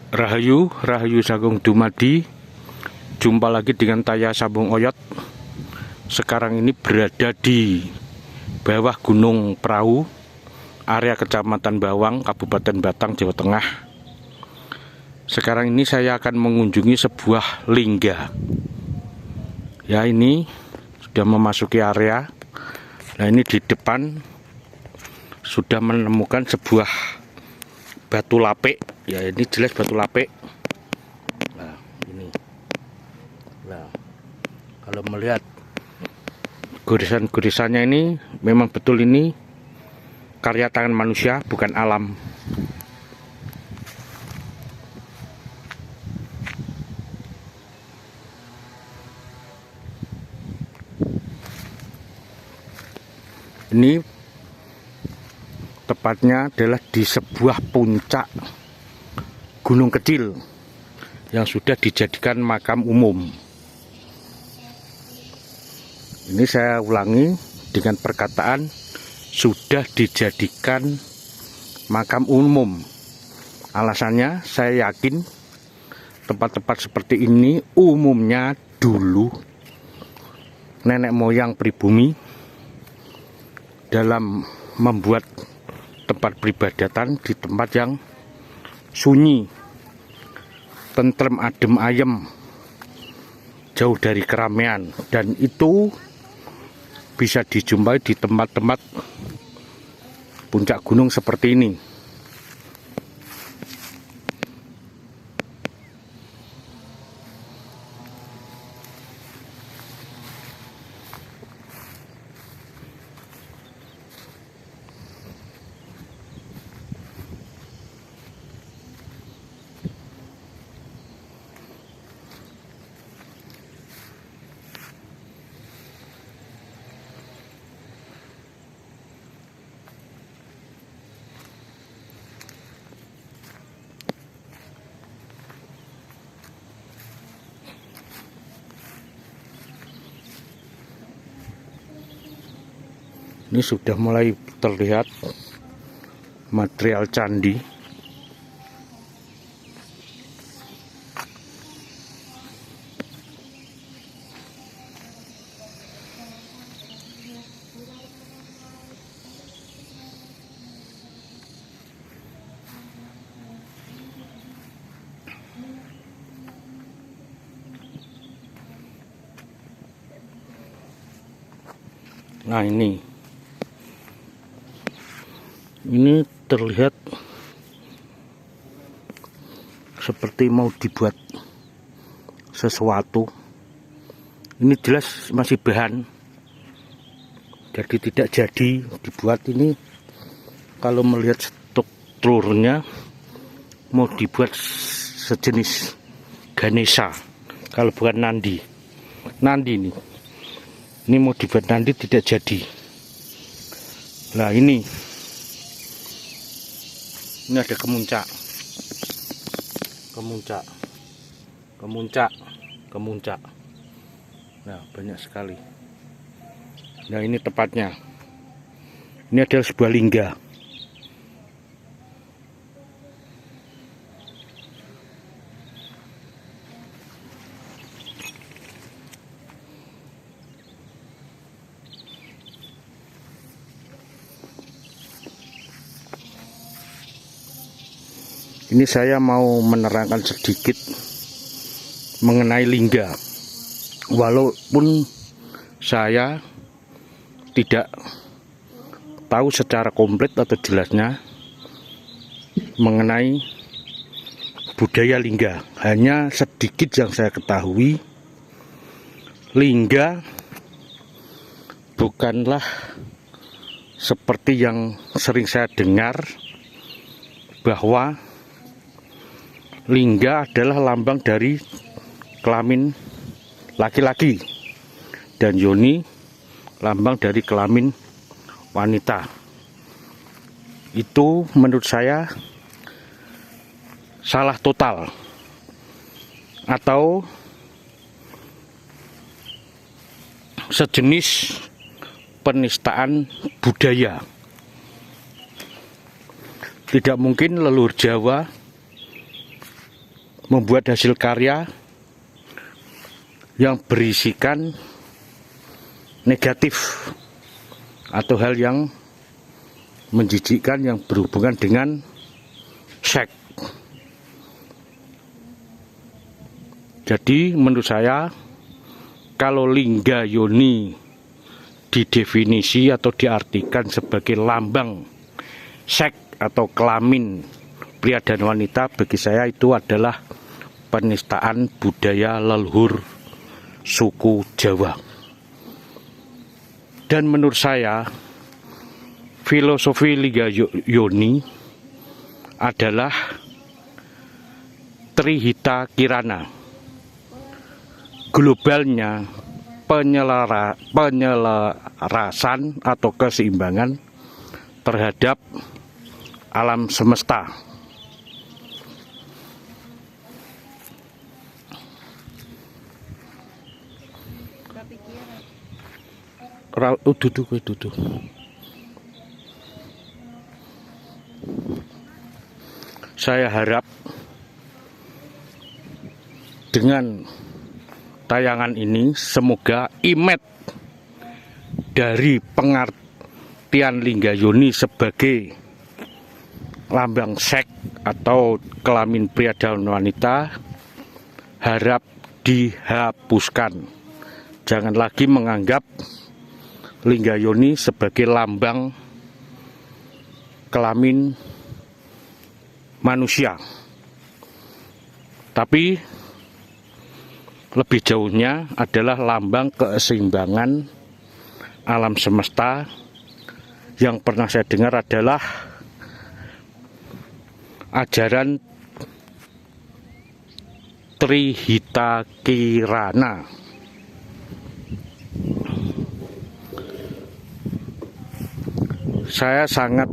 Rahayu, Rahayu Sagung Dumadi. Jumpa lagi dengan Taya Sambung Oyot. Sekarang ini berada di bawah Gunung Perahu, area Kecamatan Bawang, Kabupaten Batang, Jawa Tengah. Sekarang ini saya akan mengunjungi sebuah lingga. Ya, ini sudah memasuki area. Nah, ini di depan sudah menemukan sebuah batu lapik. Ya, ini jelas batu lapik. Nah, ini. Nah, kalau melihat gurisan-gurisannya ini memang betul ini karya tangan manusia, bukan alam. Ini tepatnya adalah di sebuah puncak gunung kecil yang sudah dijadikan makam umum. Ini saya ulangi dengan perkataan sudah dijadikan makam umum. Alasannya saya yakin tempat-tempat seperti ini umumnya dulu nenek moyang pribumi dalam membuat tempat peribadatan di tempat yang sunyi, tentrem, adem ayem, jauh dari keramaian, dan itu bisa dijumpai di tempat-tempat puncak gunung seperti ini. Ini sudah mulai terlihat material candi. Nah, ini terlihat seperti mau dibuat sesuatu. Ini jelas masih bahan, jadi tidak jadi dibuat. Ini kalau melihat strukturnya mau dibuat sejenis Ganesha, kalau bukan Nandi ini mau dibuat Nandi, tidak jadi. Nah, ini ada kemuncak. Nah, banyak sekali. Nah, ini tepatnya. Ini adalah sebuah lingga. Ini saya mau menerangkan sedikit mengenai lingga. Walaupun saya tidak tahu secara komplit atau jelasnya mengenai budaya lingga, hanya sedikit yang saya ketahui, lingga bukanlah seperti yang sering saya dengar bahwa lingga adalah lambang dari kelamin laki-laki dan yoni lambang dari kelamin wanita. Itu menurut saya salah total atau sejenis penistaan budaya. Tidak mungkin leluhur Jawa membuat hasil karya yang berisikan negatif atau hal yang menjijikkan yang berhubungan dengan seks. Jadi menurut saya, kalau lingga yoni didefinisi atau diartikan sebagai lambang seks atau kelamin pria dan wanita, bagi saya itu adalah penistaan budaya leluhur suku Jawa. Dan menurut saya, filosofi lingga yoni adalah trihita kirana. Globalnya penyelarasan atau keseimbangan terhadap alam semesta. Duduk. Saya harap dengan tayangan ini semoga image dari pengertian lingga yoni sebagai lambang seks atau kelamin pria dan wanita harap dihapuskan. Jangan lagi menganggap lingga yoni sebagai lambang kelamin manusia, tapi lebih jauhnya adalah lambang keseimbangan alam semesta. Yang pernah saya dengar adalah ajaran Trihita Kirana. Saya sangat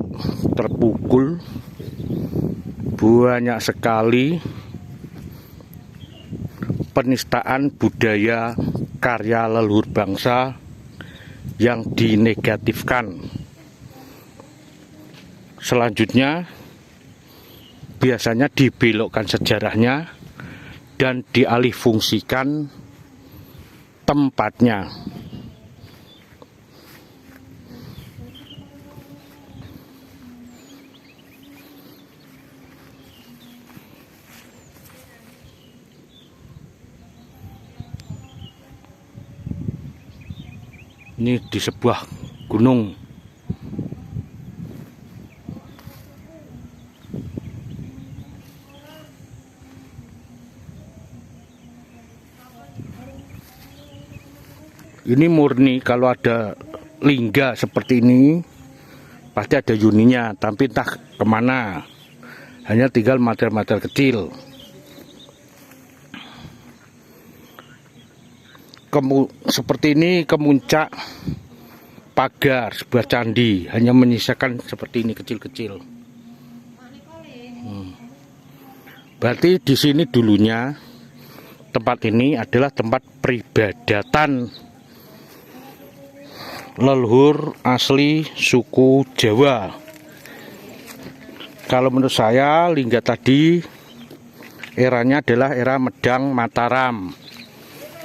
terpukul, banyak sekali penistaan budaya karya leluhur bangsa yang dinegatifkan. Selanjutnya biasanya dibelokkan sejarahnya dan dialihfungsikan tempatnya. Ini di sebuah gunung. Ini murni kalau ada lingga seperti ini pasti ada yoninya, tapi entah kemana, hanya tinggal material-material kecil. Seperti ini kemuncak pagar sebuah candi, hanya menyisakan seperti ini kecil-kecil. Berarti di sini dulunya tempat ini adalah tempat peribadatan leluhur asli suku Jawa. Kalau menurut saya lingga tadi eranya adalah era Medang Mataram,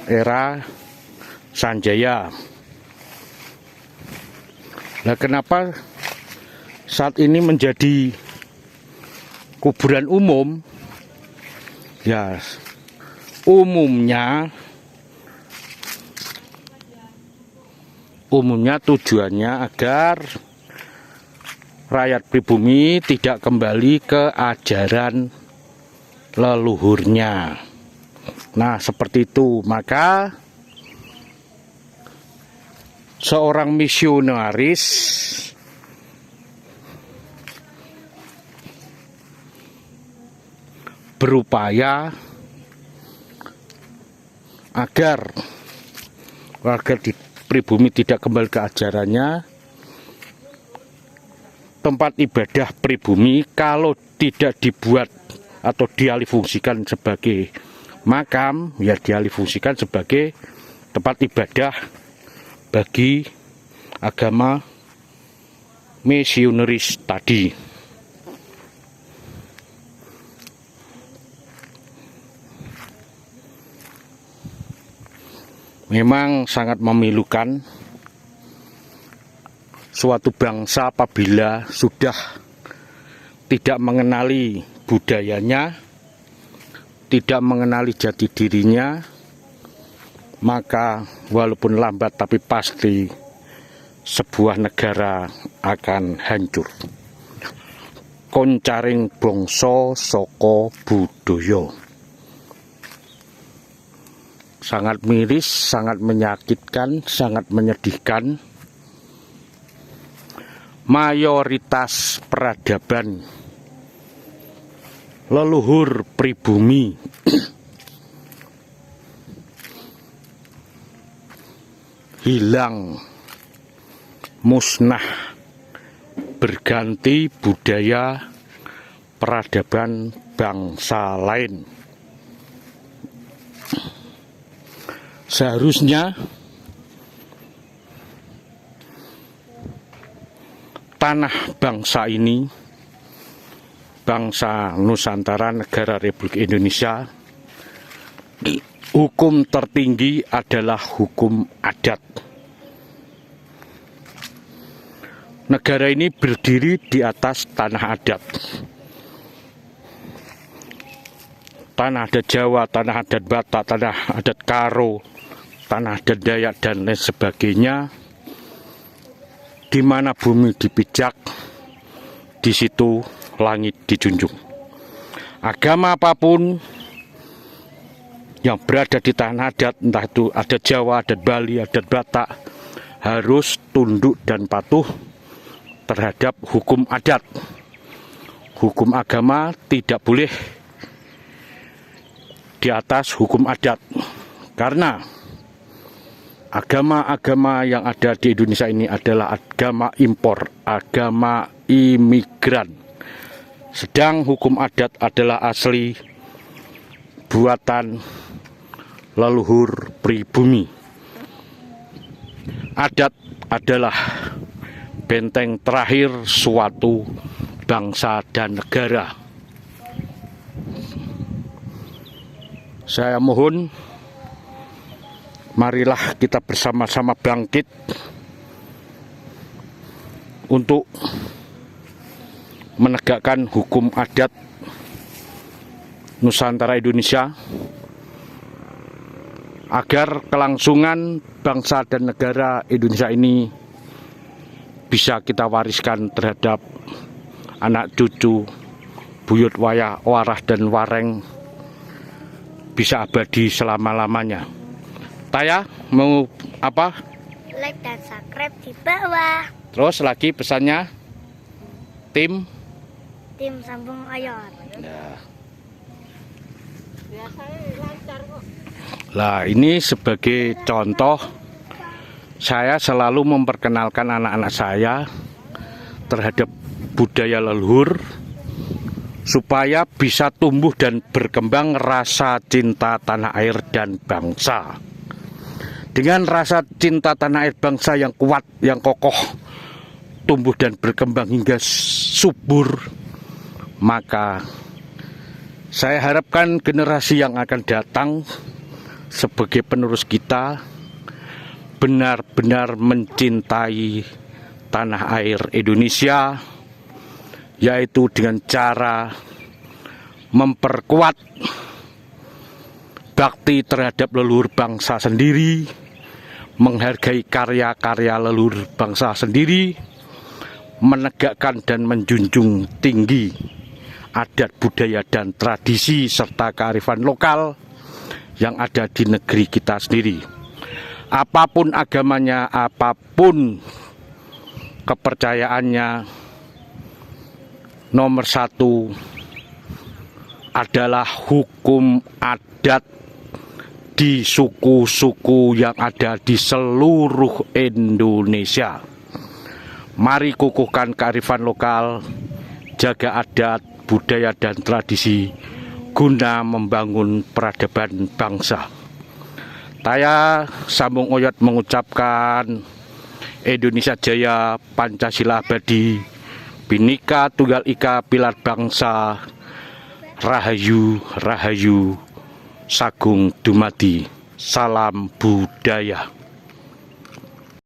era Sanjaya. Nah, kenapa saat ini menjadi kuburan umum? Ya, umumnya tujuannya agar rakyat pribumi tidak kembali ke ajaran leluhurnya. Nah, seperti itu. Maka seorang misionaris berupaya agar warga di pribumi tidak kembali ke ajarannya. Tempat ibadah pribumi kalau tidak dibuat atau dialihfungsikan sebagai makam, ya dialihfungsikan sebagai tempat ibadah bagi agama misionaris tadi. Memang sangat memilukan suatu bangsa apabila sudah tidak mengenali budayanya, tidak mengenali jati dirinya, maka walaupun lambat tapi pasti sebuah negara akan hancur. Koncaring bangsa saka budaya. Sangat miris, sangat menyakitkan, sangat menyedihkan. Mayoritas peradaban leluhur pribumi hilang, musnah, berganti budaya peradaban bangsa lain. Seharusnya tanah bangsa ini, bangsa Nusantara Negara Republik Indonesia, hukum tertinggi adalah hukum adat. Negara ini berdiri di atas tanah adat. Tanah adat Jawa, tanah adat Batak, tanah adat Karo, tanah adat Dayak, dan lain sebagainya. Di mana bumi dipijak, di situ langit dijunjung. Agama apapun yang berada di tanah adat, entah itu adat Jawa, adat Bali, adat Batak, harus tunduk dan patuh terhadap hukum adat. Hukum agama tidak boleh di atas hukum adat, karena agama-agama yang ada di Indonesia ini adalah agama impor, agama imigran. Sedang hukum adat adalah asli buatan leluhur pribumi. Adat adalah benteng terakhir suatu bangsa dan negara. Saya mohon, marilah kita bersama-sama bangkit untuk menegakkan hukum adat Nusantara Indonesia, agar kelangsungan bangsa dan negara Indonesia ini bisa kita wariskan terhadap anak cucu, buyut, wayah, warah, dan wareng, bisa abadi selama-lamanya. Taya mau apa? Like dan subscribe di bawah. Terus lagi pesannya tim Sambung Ayor. nah. Biasanya lancar kok. Lah, ini sebagai contoh, saya selalu memperkenalkan anak-anak saya terhadap budaya leluhur supaya bisa tumbuh dan berkembang rasa cinta tanah air dan bangsa. Dengan rasa cinta tanah air bangsa yang kuat, yang kokoh, tumbuh dan berkembang hingga subur, maka saya harapkan generasi yang akan datang sebagai penerus kita benar-benar mencintai tanah air Indonesia, yaitu dengan cara memperkuat bakti terhadap leluhur bangsa sendiri, menghargai karya-karya leluhur bangsa sendiri, menegakkan dan menjunjung tinggi adat budaya dan tradisi serta kearifan lokal yang ada di negeri kita sendiri. Apapun agamanya, apapun kepercayaannya, nomor satu adalah hukum adat di suku-suku yang ada di seluruh Indonesia. Mari kukuhkan kearifan lokal, jaga adat, budaya, dan tradisi guna membangun peradaban bangsa. Saya Sambung Oyot mengucapkan Indonesia Jaya, Pancasila Abadi, Bhinneka Tunggal Ika, Pilar Bangsa, Rahayu, Rahayu, Sagung Dumadi. Salam budaya.